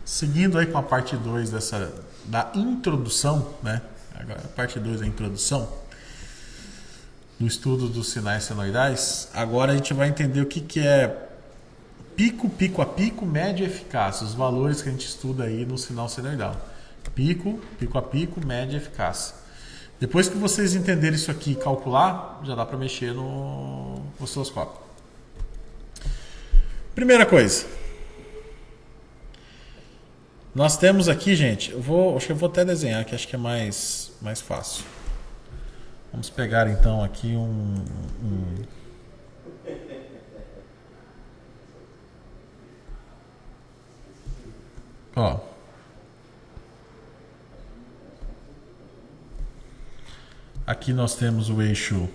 Seguindo aí com a parte 2 da introdução, né? Agora, a parte 2 da introdução do estudo dos sinais senoidais. Agora a gente vai entender o que é pico, pico a pico, média e eficácia. Os valores que a gente estuda aí no sinal senoidal. Pico, pico a pico, média e eficácia. Depois que vocês entenderem isso aqui e calcular, já dá para mexer no osciloscópio. Primeira coisa. Nós temos aqui, gente, acho que eu vou até desenhar, que acho que é mais fácil. Vamos pegar então aqui Ó. Aqui nós temos o eixo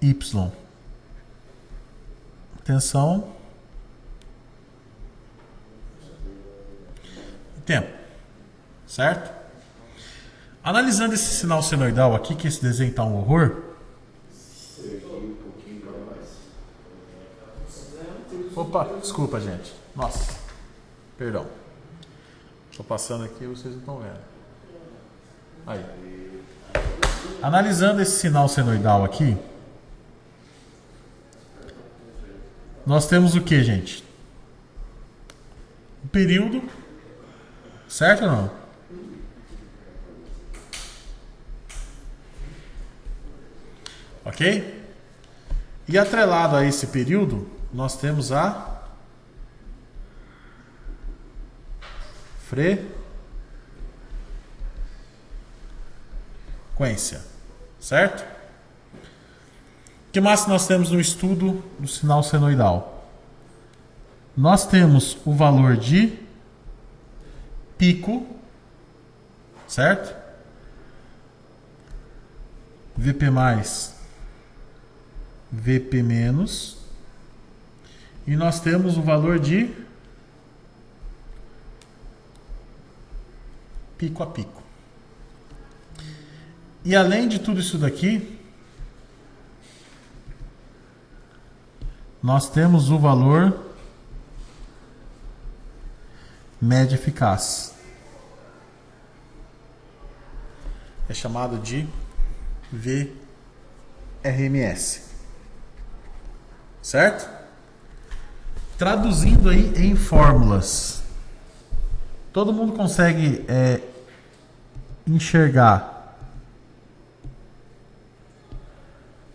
Y. Tensão. Tempo, certo? Analisando esse sinal senoidal aqui, que esse desenho está um horror. Opa, desculpa, gente. Nossa, perdão. Estou passando aqui e vocês não estão vendo. Aí. Analisando esse sinal senoidal aqui, nós temos o que, gente? O período. Certo ou não? Ok? E atrelado a esse período, nós temos a frequência. Certo? O que mais nós temos no estudo do sinal senoidal? Nós temos o valor de pico, certo? VP mais, VP menos. E nós temos o valor de pico a pico. E além de tudo isso daqui, nós temos o valor média eficaz. É chamado de VRMS. Certo? Traduzindo aí em fórmulas. Todo mundo consegue enxergar.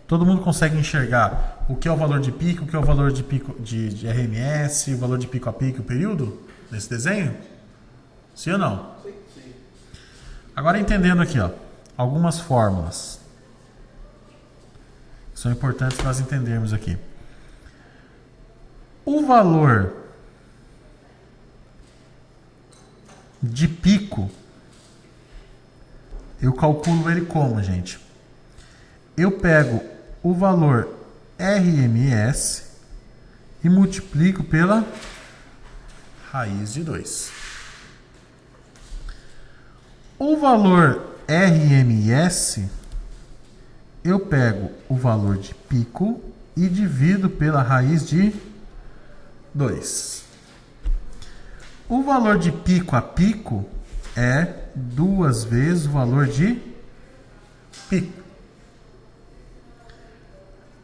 Todo mundo consegue enxergar o que é o valor de pico, o que é o valor de pico de RMS, o valor de pico a pico, o período nesse desenho? Sim ou não? Sim. Agora entendendo aqui, ó, algumas fórmulas que são importantes nós entendermos aqui. O valor de pico, eu calculo ele como, gente? Eu pego o valor RMS e multiplico pela raiz de 2. O valor RMS, eu pego o valor de pico e divido pela raiz de 2. O valor de pico a pico é 2 vezes o valor de pico.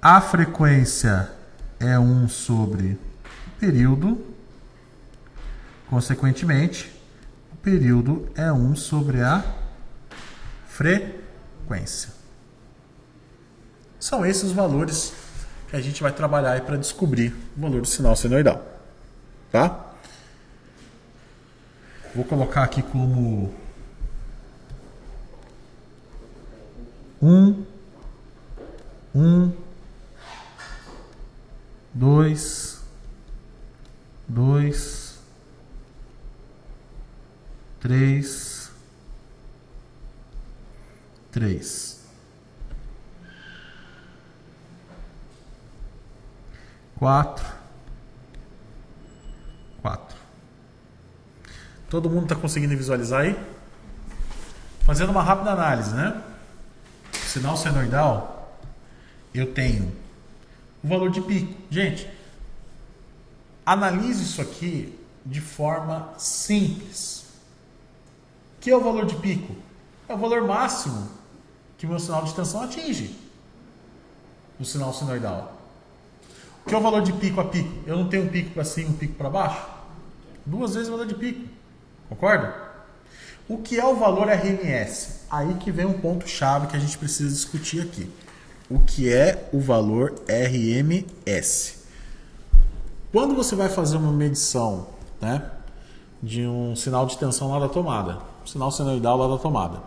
A frequência é 1 sobre o período. Consequentemente, o período é 1 sobre a frequência. São esses os valores que a gente vai trabalhar para descobrir o valor do sinal senoidal. Tá? Vou colocar aqui como 1, 2, 3, 4. Todo mundo está conseguindo visualizar aí? Fazendo uma rápida análise, né? Sinal senoidal, eu tenho o valor de pico. Gente, analise isso aqui de forma simples. O que é o valor de pico? É o valor máximo que o meu sinal de tensão atinge no sinal sinoidal. O que é o valor de pico a pico? Eu não tenho um pico para cima e um pico para baixo? 2 vezes o valor de pico. Concorda? O que é o valor RMS? Aí que vem um ponto chave que a gente precisa discutir aqui. O que é o valor RMS? Quando você vai fazer uma medição, né, de um sinal de tensão lá da tomada, um sinal senoidal lá da tomada.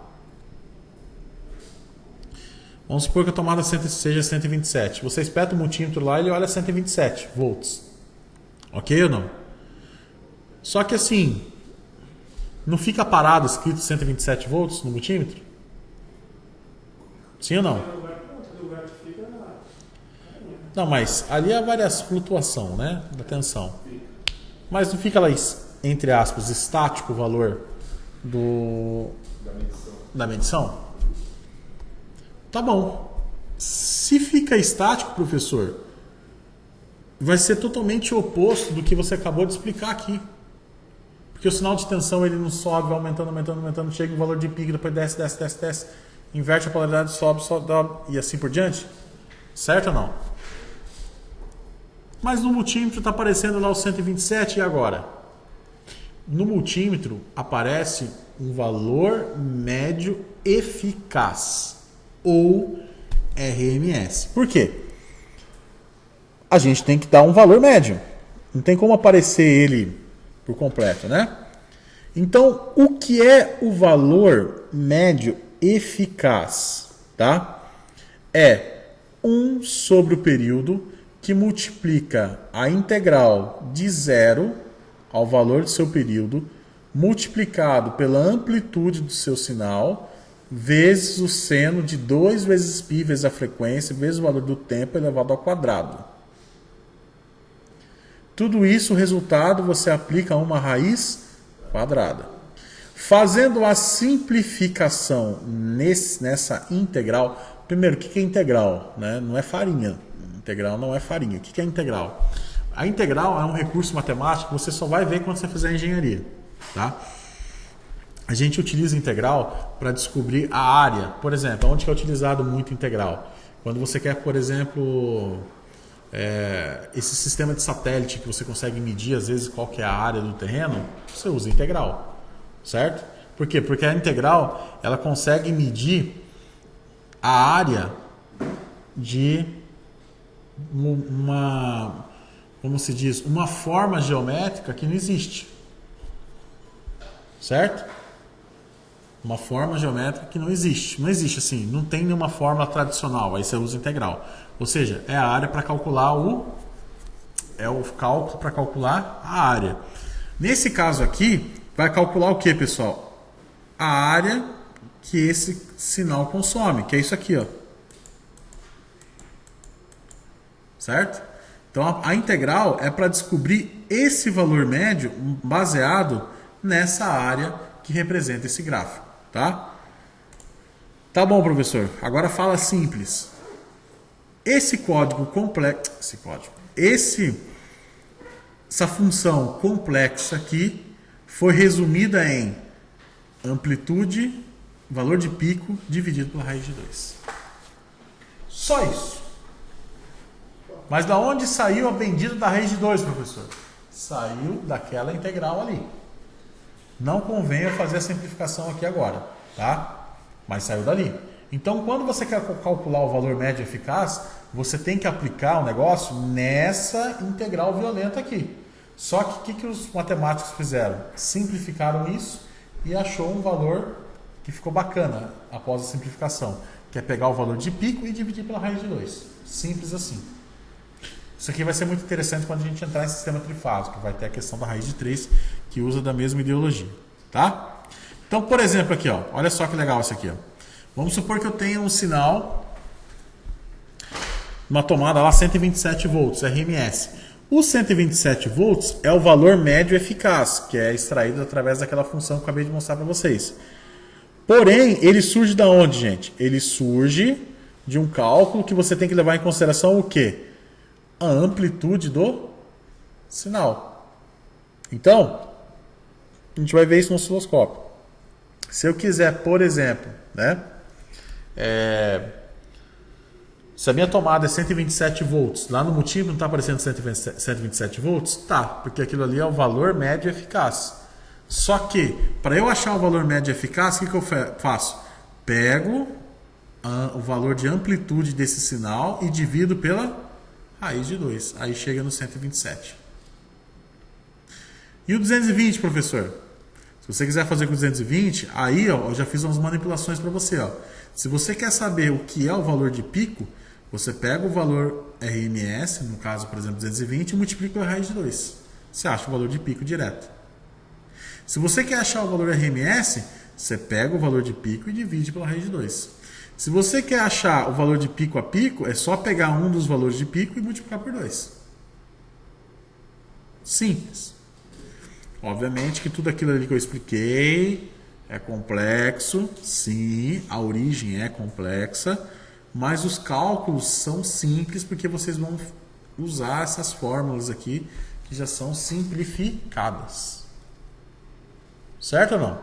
Vamos supor que a tomada seja 127. Você espeta o multímetro lá e ele olha 127 volts. Ok ou não? Só que assim, não fica parado escrito 127 volts no multímetro? Sim ou não? Não, mas ali há várias flutuação, né, da tensão. Mas não fica lá, entre aspas, estático o valor da medição? Tá bom. Se fica estático, professor, vai ser totalmente oposto do que você acabou de explicar aqui. Porque o sinal de tensão ele não sobe, vai aumentando, chega no valor de pico, depois desce, inverte a polaridade, sobe, e assim por diante. Certo ou não? Mas no multímetro está aparecendo lá o 127 e agora? No multímetro aparece um valor médio eficaz, ou RMS. Por quê? A gente tem que dar um valor médio. Não tem como aparecer ele por completo, né? Então, o que é o valor médio eficaz? Tá? É 1 sobre o período que multiplica a integral de 0 ao valor do seu período, multiplicado pela amplitude do seu sinal, vezes o seno de 2 vezes π vezes a frequência, vezes o valor do tempo elevado ao quadrado. Tudo isso, o resultado, você aplica a uma raiz quadrada. Fazendo a simplificação nessa integral, primeiro, o que é integral? Né? Não é farinha. Integral não é farinha. O que é integral? A integral é um recurso matemático que você só vai ver quando você fizer engenharia. Tá? A gente utiliza integral para descobrir a área. Por exemplo, onde que é utilizado muito integral? Quando você quer, por exemplo, esse sistema de satélite que você consegue medir, às vezes, qual que é a área do terreno, você usa integral. Certo? Por quê? Porque a integral ela consegue medir a área de como se diz, uma forma geométrica que não existe. Certo? Uma forma geométrica que não existe. Não existe assim, não tem nenhuma forma tradicional, aí você usa integral. Ou seja, é a área para calcular é o cálculo para calcular a área. Nesse caso aqui, vai calcular o que, pessoal? A área que esse sinal consome, que é isso aqui, ó. Certo? Então a integral é para descobrir esse valor médio baseado nessa área que representa esse gráfico, tá? Tá bom, professor. Agora fala simples. Esse código complexo, essa função complexa aqui foi resumida em amplitude, valor de pico dividido pela raiz de 2. Só isso. Mas da onde saiu a bendita da raiz de 2, professor? Saiu daquela integral ali. Não convém eu fazer a simplificação aqui agora, tá? Mas saiu dali. Então, quando você quer calcular o valor médio eficaz, você tem que aplicar o negócio nessa integral violenta aqui. Só que o que os matemáticos fizeram? Simplificaram isso e achou um valor que ficou bacana após a simplificação, que é pegar o valor de pico e dividir pela raiz de 2. Simples assim. Isso aqui vai ser muito interessante quando a gente entrar em sistema trifásico, que vai ter a questão da raiz de 3, que usa da mesma ideologia. Tá? Então, por exemplo, aqui, ó, olha só que legal isso aqui. Ó. Vamos supor que eu tenha um sinal, uma tomada lá 127 volts, RMS. O 127 volts é o valor médio eficaz, que é extraído através daquela função que eu acabei de mostrar para vocês. Porém, ele surge da onde, gente? Ele surge de um cálculo que você tem que levar em consideração o quê? A amplitude do sinal. Então, a gente vai ver isso no osciloscópio. Se eu quiser, por exemplo, né, se a minha tomada é 127 volts, lá no multímetro não está aparecendo 127 volts? Tá, porque aquilo ali é o valor médio eficaz. Só que, para eu achar o valor médio eficaz, o que eu faço? Pego o valor de amplitude desse sinal e divido pela raiz de 2. Aí chega no 127. E o 220, professor? Se você quiser fazer com 220, aí ó, eu já fiz umas manipulações para você. Ó. Se você quer saber o que é o valor de pico, você pega o valor RMS, no caso, por exemplo, 220, e multiplica pela raiz de 2. Você acha o valor de pico direto. Se você quer achar o valor RMS, você pega o valor de pico e divide pela raiz de 2. Se você quer achar o valor de pico a pico, é só pegar um dos valores de pico e multiplicar por 2. Simples. Obviamente que tudo aquilo ali que eu expliquei é complexo, sim, a origem é complexa, mas os cálculos são simples porque vocês vão usar essas fórmulas aqui que já são simplificadas. Certo ou não?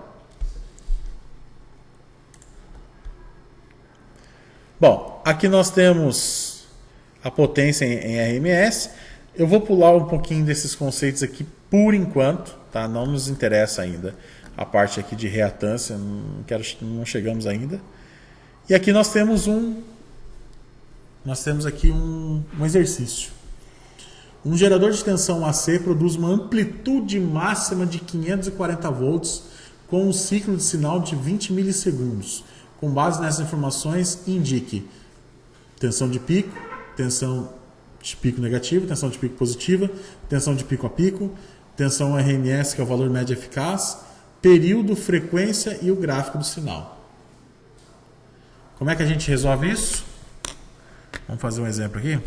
Bom, aqui nós temos a potência em RMS. Eu vou pular um pouquinho desses conceitos aqui por enquanto, tá? Não nos interessa ainda a parte aqui de reatância, não chegamos ainda. E aqui nós temos aqui um exercício. Um gerador de tensão AC produz uma amplitude máxima de 540 volts com um ciclo de sinal de 20 milissegundos. Com base nessas informações, indique tensão de pico, tensão de pico negativa, tensão de pico positiva, tensão de pico a pico, tensão RMS, que é o valor médio eficaz, período, frequência e o gráfico do sinal. Como é que a gente resolve isso? Vamos fazer um exemplo aqui.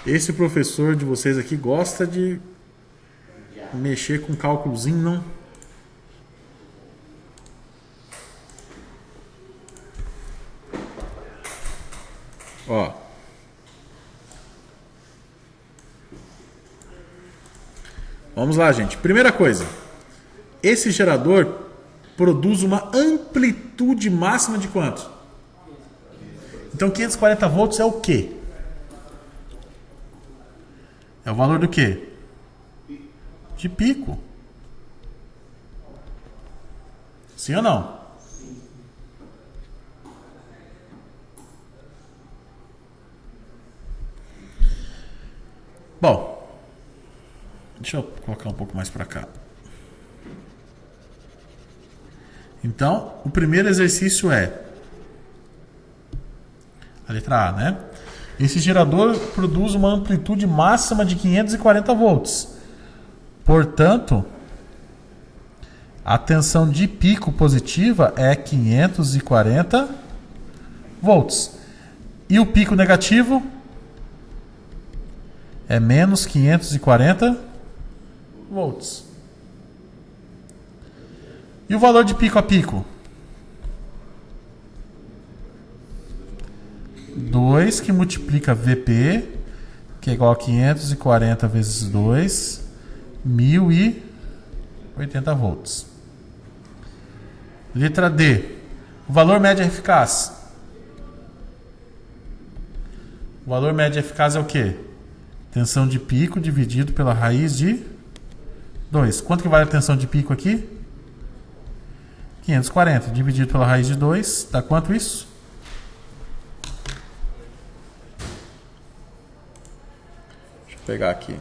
Esse professor de vocês aqui gosta de mexer com cálculozinho, não? Ó. Vamos lá, gente. Primeira coisa. Esse gerador produz uma amplitude máxima de quanto? Então 540 volts é o quê? É o valor do quê? De pico. Sim ou não? Bom, deixa eu colocar um pouco mais para cá. Então, o primeiro exercício é a letra A, né? Esse gerador produz uma amplitude máxima de 540 volts. Portanto, a tensão de pico positiva é 540 volts. E o pico negativo é menos 540 volts. E o valor de pico a pico? 2 que multiplica VP, que é igual a 540 vezes 2, 1080 volts. Letra D. O valor médio eficaz. O valor médio eficaz é o quê? Tensão de pico dividido pela raiz de 2. Quanto que vale a tensão de pico aqui? 540 dividido pela raiz de 2. Dá quanto isso? Deixa eu pegar aqui.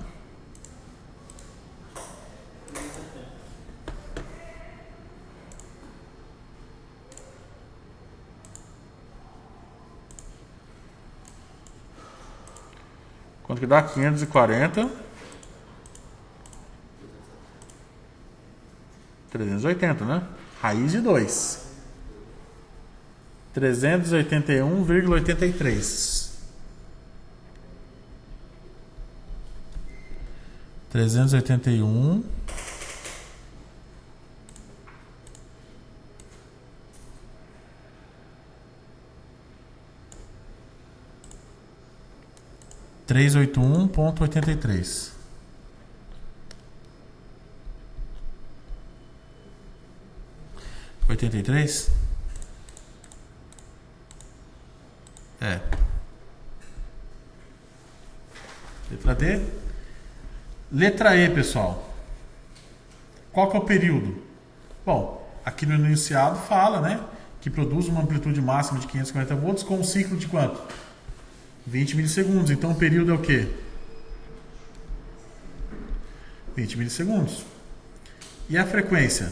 Quanto que dá? 540. 380, né? Raiz de 2. 381,83. 381. 381.83. (83)? É. Letra D. Letra E, pessoal. Qual que é o período? Bom, aqui no enunciado fala, né, que produz uma amplitude máxima de 540 volts com um ciclo de quanto? 20 milissegundos. Então o período é o quê? 20 milissegundos. E a frequência?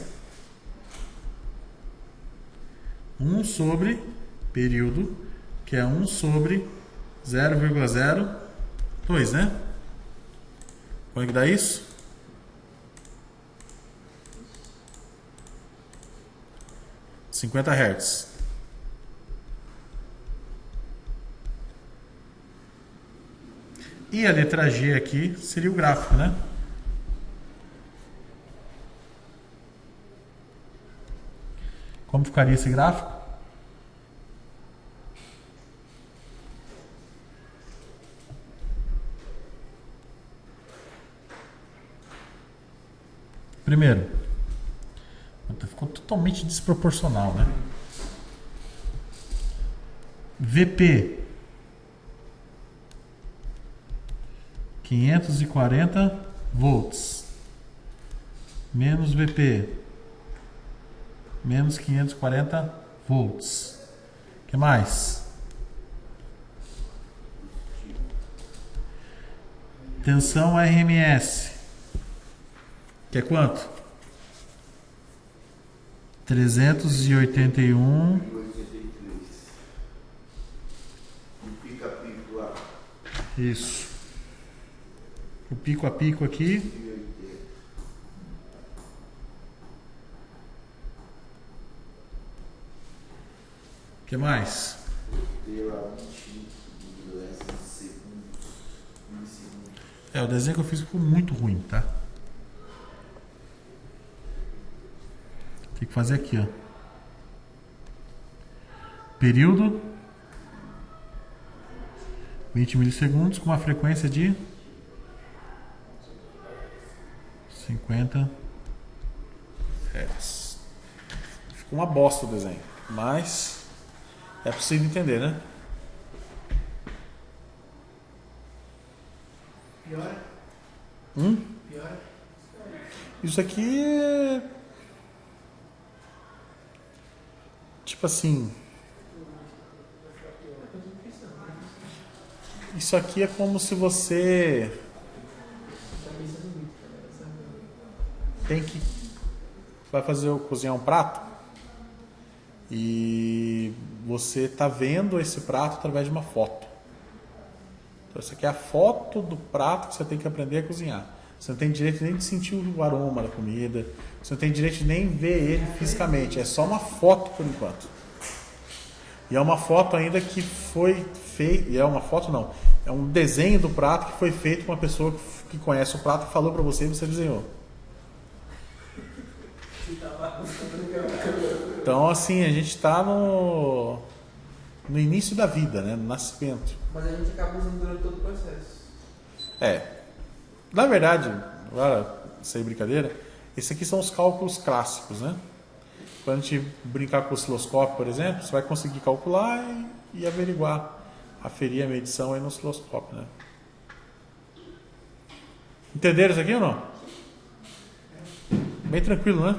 1 sobre período, que é 1 sobre 0,02, né? Como é que dá isso? (50 Hz). E a letra G aqui seria o gráfico, né? Como ficaria esse gráfico? Primeiro, ficou totalmente desproporcional, né? VP 540 volts menos VP menos 540 volts. O que mais? Tensão RMS, que é quanto? 381. Pica-pico lá. Isso. O pico a pico aqui. O que mais? O desenho que eu fiz ficou muito ruim, tá? Tem que fazer aqui, ó. Período 20 milissegundos com uma frequência de 50 Hz. Ficou uma bosta o desenho, mas é possível entender, né? Pior? Pior? Isso aqui é... tipo assim... Isso aqui é como se você... tem que... vai cozinhar um prato e você tá vendo esse prato através de uma foto. Então, isso aqui é a foto do prato que você tem que aprender a cozinhar. Você não tem direito nem de sentir o aroma da comida, você não tem direito de nem ver ele fisicamente, é só uma foto por enquanto. E é uma foto ainda que foi feita, e é uma foto não, é um desenho do prato que foi feito com uma pessoa que conhece o prato e falou para você e você desenhou. Então, assim, a gente está no início da vida, né? No nascimento. Mas a gente acaba usando durante todo o processo. Na verdade, agora, sem brincadeira, esses aqui são os cálculos clássicos, né? Quando a gente brincar com o osciloscópio, por exemplo, você vai conseguir calcular e averiguar, aferir a medição aí no osciloscópio, né? Entenderam isso aqui ou não? Bem tranquilo, né?